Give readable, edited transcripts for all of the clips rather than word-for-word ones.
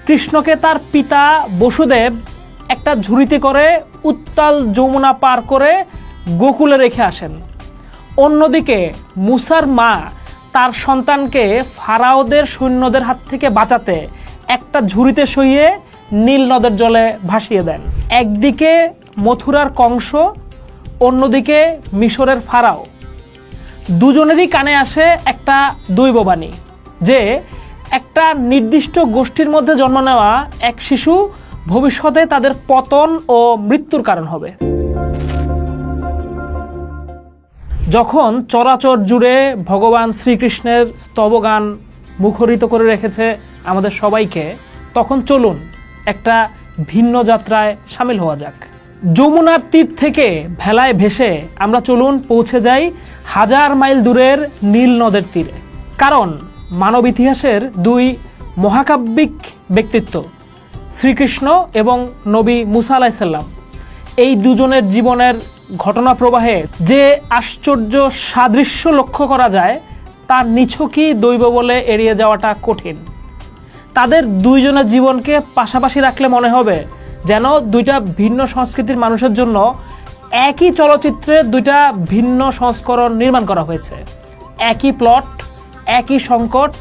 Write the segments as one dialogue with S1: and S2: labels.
S1: কৃষ্ণকে তার পিতা বসুদেব একটা ঝুড়িতে করে উত্তাল যমুনা পার করে গোকুলে রেখে আসেন। অন্যদিকে মুসার মা তার সন্তানকে ফারাওদের সৈন্যদের হাত থেকে বাঁচাতে একটা ঝুড়িতে শুইয়ে নীল নদের জলে ভাসিয়ে দেন। একদিকে মথুরার কংস, অন্যদিকে মিশরের ফারাও। দুজনেরই কানে আসে একটা দৈববাণী যে একটা নির্দিষ্ট গোষ্ঠীর মধ্যে জন্ম নেওয়া এক শিশু ভবিষ্যতে তাদের পতন ও মৃত্যুর কারণ হবে। যখন চরাচর জুড়ে ভগবান শ্রীকৃষ্ণের স্তবগান মুখরিত করে রেখেছে আমাদের সবাইকে, তখন চলুন একটা ভিন্ন যাত্রায় সামিল হওয়া যাক। যমুনার তীর থেকে ভেলায় ভেসে আমরা চলুন পৌঁছে যাই 1000 মাইল দূরের নীল নদের তীরে। কারণ মানব ইতিহাসের দুই মহাকাব্যিক ব্যক্তিত্ব শ্রীকৃষ্ণ এবং নবী মুসা আলাইসাল্লাম, এই দুজনের জীবনের ঘটনা প্রবাহে যে আশ্চর্য সাদৃশ্য লক্ষ্য করা যায় তার নিছকই দৈব বলে এড়িয়ে যাওয়াটা কঠিন। তাদের দুইজনের জীবনকে পাশাপাশি রাখলে মনে হবে যেন দুইটা ভিন্ন সংস্কৃতির মানুষের জন্য একই চলচ্চিত্রে দুইটা ভিন্ন সংস্করণ নির্মাণ করা হয়েছে। একই প্লট, একই সংকট,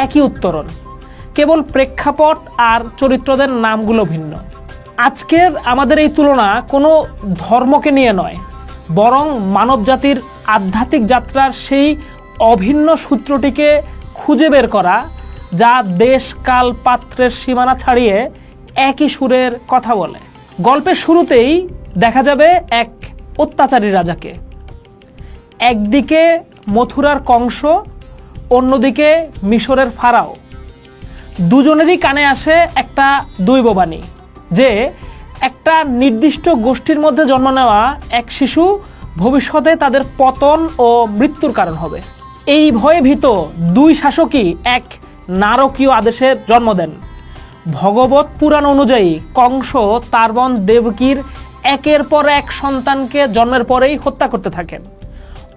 S1: একই উত্তরণ, কেবল প্রেক্ষাপট আর চরিত্রদের নামগুলো ভিন্ন। আজকের আমাদের এই তুলনা কোনো ধর্মকে নিয়ে নয়, বরং মানবজাতির আধ্যাত্মিক যাত্রার সেই অভিন্ন সূত্রটিকে খুঁজে বের করা যা দেশ কাল পাত্রের সীমানা ছাড়িয়ে একই সুরের কথা বলে। গল্পের শুরুতেই দেখা যাবে এক অত্যাচারী রাজাকে। একদিকে মথুরার কংস, অন্যদিকে মিশরের ফারাও। দুজনেরই কানে আসে একটা দৈববাণী যে একটা নির্দিষ্ট গোষ্ঠীর মধ্যে জন্ম নেওয়া এক শিশু ভবিষ্যতে তাদের পতন ও মৃত্যুর কারণ হবে। এই ভয়ে ভীত দুই শাসকই এক নারকীয় আদেশের জন্ম দেন। ভগবত পুরাণ অনুযায়ী কংস তার বোন দেবকীর একের পর এক সন্তানকে জন্মের পরেই হত্যা করতে থাকেন।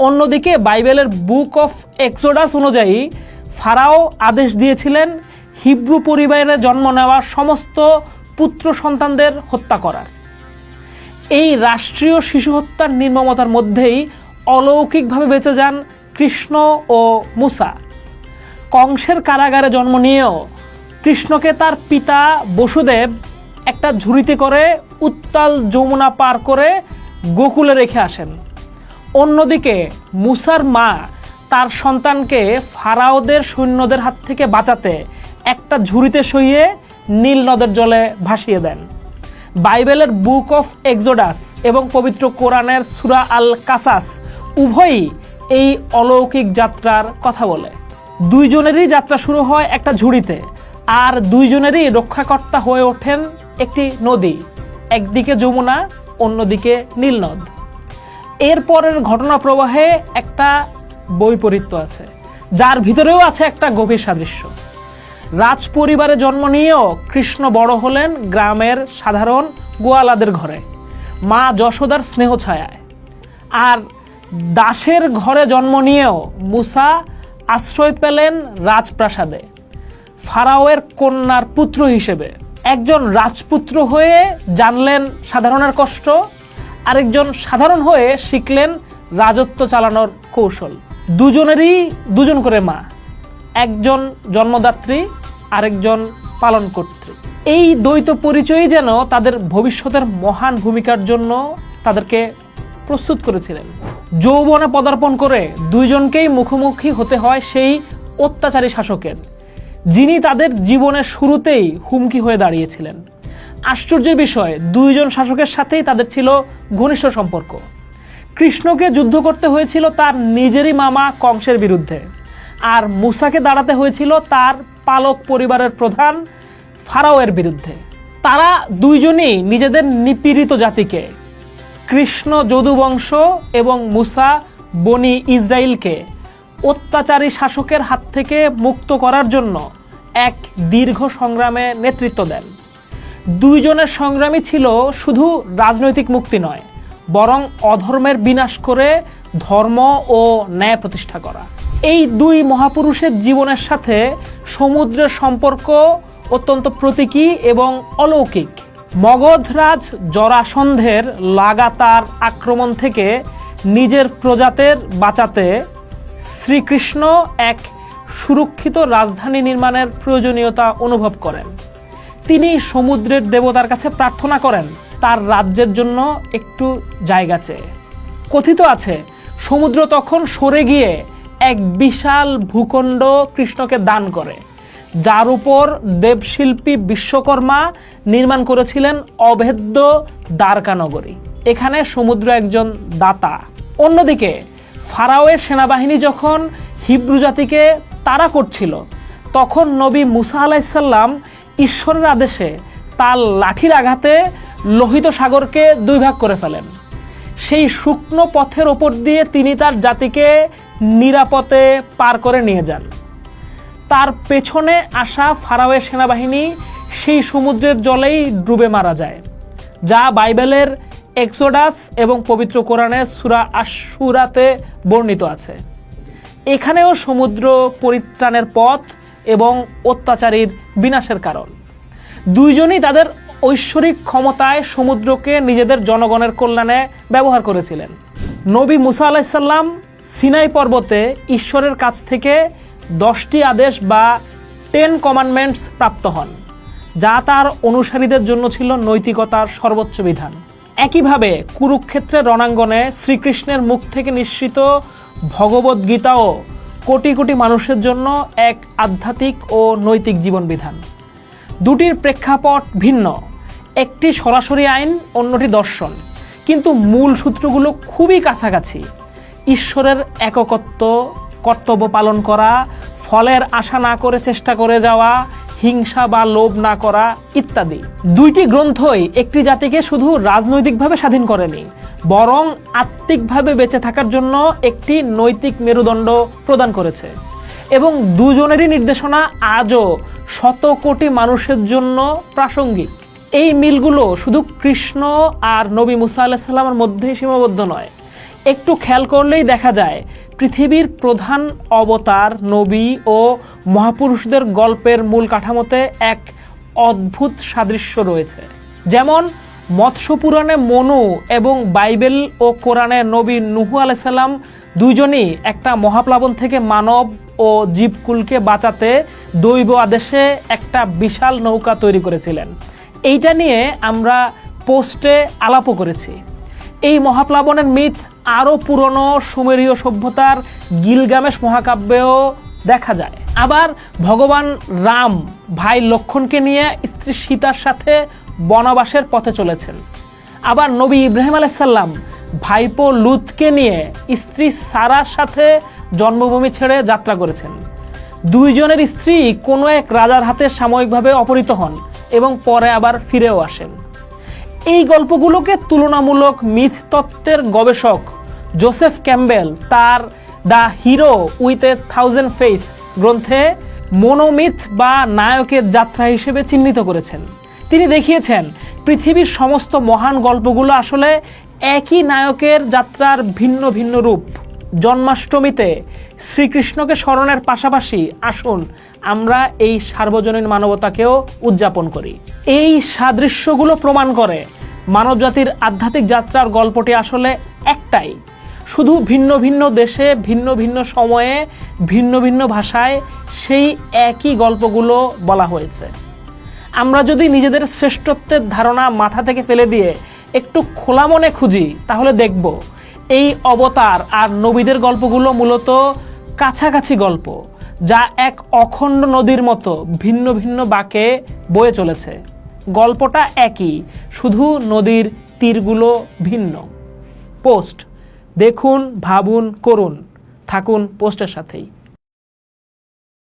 S1: অন্যদিকে বাইবেলের বুক অফ এক্সোডাস অনুযায়ী ফারাও আদেশ দিয়েছিলেন হিব্রু পরিবারে জন্ম নেওয়া সমস্ত পুত্র সন্তানদের হত্যা করার। এই রাষ্ট্রীয় শিশু হত্যার নির্মমতার মধ্যেই অলৌকিকভাবে বেঁচে যান কৃষ্ণ ও মুসা। কংসের কারাগারে জন্ম নিয়েও কৃষ্ণকে তার পিতা বসুদেব একটা ঝুড়িতে করে উত্তাল যমুনা পার করে গোকুলে রেখে আসেন। অন্যদিকে মুসার মা তার সন্তানকে ফারাওদের সৈন্যদের হাত থেকে বাঁচাতে একটা ঝুড়িতে শুইয়ে নীল নদের জলে ভাসিয়ে দেন। বাইবেলের বুক অফ এক্সোডাস এবং পবিত্র কোরআনের সূরা আল কাসাস উভয়ই এই অলৌকিক যাত্রার কথা বলে। দুইজনেরই যাত্রা শুরু হয় একটা ঝুড়িতে, আর দুইজনেরই রক্ষাকর্তা হয়ে ওঠেন একটি নদী, একদিকে যমুনা, অন্যদিকে নীলনদ। এরপরের ঘটনা প্রবাহে একটা বৈপরীত্য আছে, যার ভিতরেও আছে একটা গভীর সাদৃশ্য। রাজ পরিবারে জন্ম নিয়েও কৃষ্ণ বড় হলেন গ্রামের সাধারণ গোয়ালাদের ঘরে, মা যশোদার স্নেহ ছায়ায়। আর দাসের ঘরে জন্ম নিয়েও মুসা আশ্রয় পেলেন রাজপ্রাসাদে, ফারাওয়ের কন্যার পুত্র হিসেবে। একজন রাজপুত্র হয়ে জানলেন সাধারণের কষ্ট, আরেকজন সাধারণ হয়ে শিখলেন রাজত্ব চালানোর কৌশল। দুজনেরই দুজন করে মা, একজন জন্মদাত্রী, আরেকজন পালনকর্ত্রী। এই দ্বৈত পরিচয়ই যেন তাদের ভবিষ্যতের মহান ভূমিকার জন্য তাদেরকে প্রস্তুত করেছিলেন। যৌবনে পদার্পণ করে দুইজনকেই মুখোমুখি হতে হয় সেই অত্যাচারী শাসকের, যিনি তাদের জীবনের শুরুতেই হুমকি হয়ে দাঁড়িয়েছিলেন। আশ্চর্যের বিষয়, দুইজন শাসকের সাথেই তাদের ছিল ঘনিষ্ঠ সম্পর্ক। কৃষ্ণকে যুদ্ধ করতে হয়েছিল তার নিজেরই মামা কংসের বিরুদ্ধে, আর মুসাকে দাঁড়াতে হয়েছিল তার পালক পরিবারের প্রধান ফারাওয়ের বিরুদ্ধে। তারা দুইজনই নিজেদের নিপীড়িত জাতিকে, কৃষ্ণ যদুবংশ এবং মুসা বনি ইসরায়েলকে অত্যাচারী শাসকের হাত থেকে মুক্ত করার জন্য এক দীর্ঘ সংগ্রামে নেতৃত্ব দেন। দুইজনের সংগ্রামই ছিল শুধু রাজনৈতিক মুক্তি নয়, বরং অধর্মের বিনাশ করে ধর্ম ও ন্যায় প্রতিষ্ঠা করা। এই দুই মহাপুরুষের জীবনের সাথে সমুদ্রের সম্পর্ক অত্যন্ত প্রতীকী এবং অলৌকিক। মগধরাজ জরাসন্ধের লাগাতার আক্রমণ থেকে নিজের প্রজাদের বাঁচাতে শ্রীকৃষ্ণ এক সুরক্ষিত রাজধানী নির্মাণের প্রয়োজনীয়তা অনুভব করেন। তিনি সমুদ্রের দেবতার কাছে প্রার্থনা করেন তার রাজ্যের জন্য একটু জায়গা চেয়ে। কথিত আছে সমুদ্র তখন সরে গিয়ে এক বিশাল ভূখণ্ড কৃষ্ণকে দান করে, যার উপর দেবশিল্পী বিশ্বকর্মা নির্মাণ করেছিলেন অভেদ্য দ্বারকা নগরী। এখানে সমুদ্র একজন দাতা। অন্যদিকে ফারাওয়ের সেনাবাহিনী যখন হিব্রু জাতিকে তাড়া করছিল, তখন নবী মুসা আলাইসাল্লাম ঈশ্বরের আদেশে তার লাঠির আঘাতে লোহিত সাগরকে দুই ভাগ করে ফেলেন। সেই শুকনো পথের ওপর দিয়ে তিনি তার জাতিকে নিরাপদে পার করে নিয়ে যান। তার পেছনে আসা ফারাওয়ের সেনাবাহিনী সেই সমুদ্রের জলেই ডুবে মারা যায়, যা বাইবেলের এক্সোডাস এবং পবিত্র কোরআনের সূরা আশ-শুরাতে বর্ণিত আছে। এখানেও সমুদ্র পরিত্রাণের পথ এবং অত্যাচারীর বিনাশের কারণ। দুইজনই তাদের ঐশ্বরিক ক্ষমতায় সমুদ্রকে নিজেদের জনগণের কল্যাণে ব্যবহার করেছিলেন। নবী মুসা আলাইসাল্লাম সিনাই পর্বতে ঈশ্বরের কাছ থেকে 10টি আদেশ বা 10 কমান্ডমেন্টস প্রাপ্ত হন, যা তার অনুসারীদের জন্য ছিল নৈতিকতার সর্বোচ্চ বিধান। একইভাবে কুরুক্ষেত্রের রণাঙ্গনে শ্রীকৃষ্ণের মুখ থেকে নিঃসৃত ভগবদ্গীতাও কোটি কোটি মানুষের জন্য এক আধ্যাত্মিক ও নৈতিক জীবন বিধান। দুটির প্রেক্ষাপট ভিন্ন, একটি সরাসরি আইন, অন্যটি দর্শন, কিন্তু মূল সূত্রগুলো খুবই কাছাকাছি। ঈশ্বরের একত্ব, কর্তব্য পালন করা, ফলের আশা না করে চেষ্টা করে যাওয়া, হিংসা বা লোভ না করা ইত্যাদি। দুইটি গ্রন্থই একটি জাতিকে শুধু রাজনৈতিকভাবে স্বাধীন করেনি, বরং আত্মিকভাবে বেঁচে থাকার জন্য একটি নৈতিক মেরুদণ্ড প্রদান করেছে। এবং দুজনেরই নির্দেশনা আজও শত কোটি মানুষের জন্য প্রাসঙ্গিক। এই মিলগুলো শুধু কৃষ্ণ আর নবী মুসা আলাইহিস সালামের মধ্যেই সীমাবদ্ধ নয়। একটু খেয়াল করলেই দেখা যায় পৃথিবীর প্রধান অবতার, নবী ও মহাপুরুষদের গল্পের মূল কাঠামোতে এক অদ্ভুত সাদৃশ্য রয়েছে। যেমন মৎস্য পুরাণে মনু এবং বাইবেল ও কোরআনে নবী নূহ আলাইহিস সালাম দুইজনই একটা মহাপ্লাবন থেকে মানব ও জীবকুলকে বাঁচাতে দৈব আদেশে একটা বিশাল নৌকা তৈরি করেছিলেন। এইটা নিয়ে আমরা পোস্টে আলাপও করেছি। এই মহাপ্লাবনের মিথ আরও পুরনো সুমেরীয় সভ্যতার গিলগামেশ মহাকাব্যেও দেখা যায়। আবার ভগবান রাম ভাই লক্ষ্মণকে নিয়ে স্ত্রী সীতার সাথে বনবাসের পথে চলেছেন। আবার নবী ইব্রাহিম আলাইহিস সালাম ভাইপো লুতকে নিয়ে স্ত্রী সারার সাথে জন্মভূমি ছেড়ে যাত্রা করেছেন। দুইজনের স্ত্রী কোনো এক রাজার হাতে সাময়িকভাবে অপহৃত হন এবং পরে আবার ফিরেও আসেন। এই গল্পগুলোকে তুলনামূলক মিথ তত্ত্বের গবেষক জোসেফ ক্যাম্বেল তার the hero with a thousand face গ্রন্থে মনোমিথ বা নায়কের যাত্রা হিসেবে চিহ্নিত করেছেন। তিনি দেখিয়েছেন পৃথিবীর সমস্ত মহান গল্পগুলো আসলে একই নায়কের যাত্রার ভিন্ন ভিন্ন রূপ। জন্মাষ্টমীতে শ্রীকৃষ্ণকে স্মরণের পাশাপাশি আসুন আমরা এই সার্বজনীন মানবতাকেও উদযাপন করি। এই সাদৃশ্যগুলো প্রমাণ করে মানবজাতির আধ্যাত্মিক যাত্রার গল্পটি আসলে একটাই, শুধু ভিন্ন ভিন্ন দেশে, ভিন্ন ভিন্ন সময়ে, ভিন্ন ভিন্ন ভাষায় সেই একই গল্পগুলো বলা হয়েছে। আমরা যদি নিজেদের শ্রেষ্ঠত্বের ধারণা মাথা থেকে ফেলে দিয়ে একটু খোলা মনে খুঁজি, তাহলে দেখব এই অবতার আর নবীদের গল্পগুলো মূলত কাছাকাছি গল্প, যা এক অখণ্ড নদীর মতো ভিন্ন ভিন্ন বাঁকে বয়ে চলেছে। গল্পটা একই, শুধু নদীর তীরগুলো ভিন্ন। পোস্ট দেখুন, ভাবুন, করুন, থাকুন পোস্টের সাথেই।